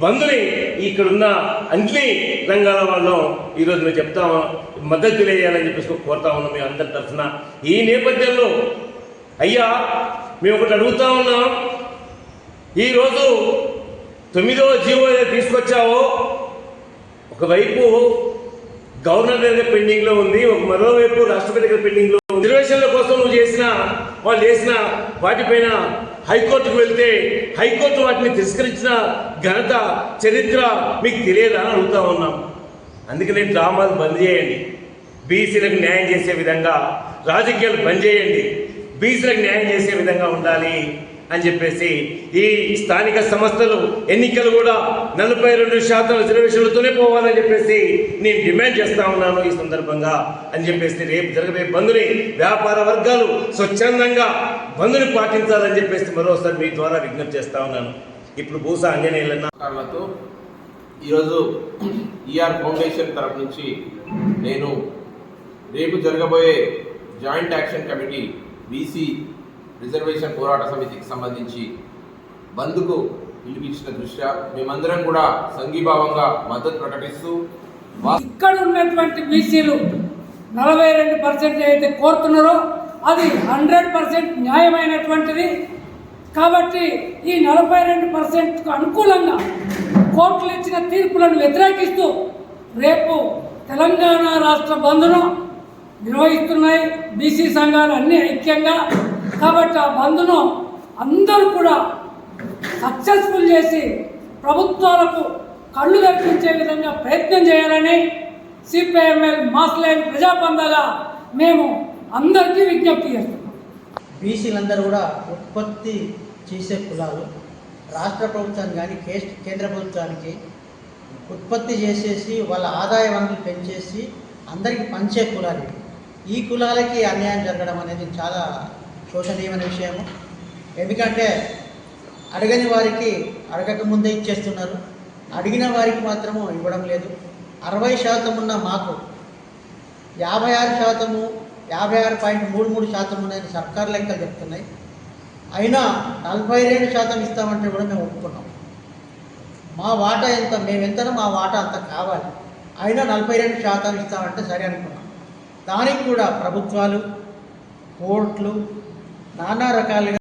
బంధుని ఇక్కడున్న అన్ని రంగాల వాళ్ళం ఈరోజు మేము చెప్తాము, మద్దతు తెలియజేయాలని చెప్పేసి కోరుతా ఉన్నాం మేము అందరి తరఫున. ఈ నేపథ్యంలో అయ్యా మేము ఒకటి అడుగుతా ఉన్నాం, ఈరోజు 9వ జీవో తీసుకొచ్చావో ఒకవైపు గవర్నర్ దగ్గర పెండింగ్లో ఉంది, మరోవైపు రాష్ట్రపతి దగ్గర పెండింగ్లో ఉంది. రిజర్వేషన్ల కోసం నువ్వు వాళ్ళు చేసిన వాటిపైన హైకోర్టుకు వెళ్తే హైకోర్టు వాటిని తిరస్కరించిన ఘనత చరిత్ర మీకు తెలియదా అని అడుగుతా ఉన్నాం. అందుకనే డ్రామాలు బంద్ చేయండి, బీసీలకు న్యాయం చేసే విధంగా రాజకీయాలు బంద్ చేయండి, బీసీలకు న్యాయం చేసే విధంగా ఉండాలి అని చెప్పేసి ఈ స్థానిక సంస్థలు ఎన్నికలు కూడా 42% రిజర్వేషన్లతోనే పోవాలని చెప్పేసి నేను డిమాండ్ చేస్తా ఉన్నాను ఈ సందర్భంగా అని చెప్పేసి రేపు జరగబోయే బంధుని వ్యాపార వర్గాలు స్వచ్ఛందంగా బంధుని పాటించాలని చెప్పేసి మరోసారి మీ ద్వారా విజ్ఞప్తి చేస్తా ఉన్నాను. ఇప్పుడు భూసా అంజనేయులతో ఈరోజు ఈఆర్ ఫౌండేషన్ తరఫు నుంచి నేను రేపు జరగబోయే joint action committee BC reservation పోరాట సమితికి సంబంధించి బంద్కు పిలిపించిన దృష్ట్యా మేమందరం కూడా సంఘీభావంగా మద్దతు ప్రకటిస్తూ ఇక్కడ ఉన్నటువంటి బీసీలు 42% అయితే కోరుతున్నారో అది 100% న్యాయమైనటువంటిది. కాబట్టి ఈ 42%కు అనుకూలంగా కోర్టులు ఇచ్చిన తీర్పులను వ్యతిరేకిస్తూ రేపు తెలంగాణ రాష్ట్ర బంద్ను నిర్వహిస్తున్నాయి బీసీ సంఘాలు అన్ని ఐక్యంగా. కాబట్టి ఆ బంద్ను అందరూ కూడా సక్సెస్ఫుల్ చేసి ప్రభుత్వాలకు కళ్ళు తెరిపించే విధంగా ప్రయత్నం చేయాలని సిపిఐఎంఎల్ మాస్ లైన్ ప్రజాబంధగా మేము అందరికీ విజ్ఞప్తి చేస్తున్నాం. బీసీలందరూ కూడా ఉత్పత్తి చేసే కులాలు రాష్ట్ర ప్రభుత్వానికి కానీ కేంద్ర ప్రభుత్వానికి ఉత్పత్తి చేసేసి వాళ్ళ ఆదాయ వనరులు పెంచేసి అందరికీ పంచే కులాలు. ఈ కులాలకి అన్యాయం జరగడం అనేది చాలా శోచనీయమైన విషయము. ఎందుకంటే అడగని వారికి అడగక ముందే ఇచ్చేస్తున్నారు, అడిగిన వారికి మాత్రము ఇవ్వడం లేదు. 60% ఉన్న మాకు 56%, 56.33% ఉన్నది సర్కారు లెక్కలు చెప్తున్నాయి. అయినా 42% ఇస్తామంటే కూడా మేము ఒప్పుకున్నాం. మా వాటా ఎంత, మేమెంతనో మా వాటా అంత కావాలి, అయినా 42% ఇస్తామంటే సరే అనుకున్నాం. దానికి కూడా ప్రభుత్వాలు, కోర్టులు నానా రకాలుగా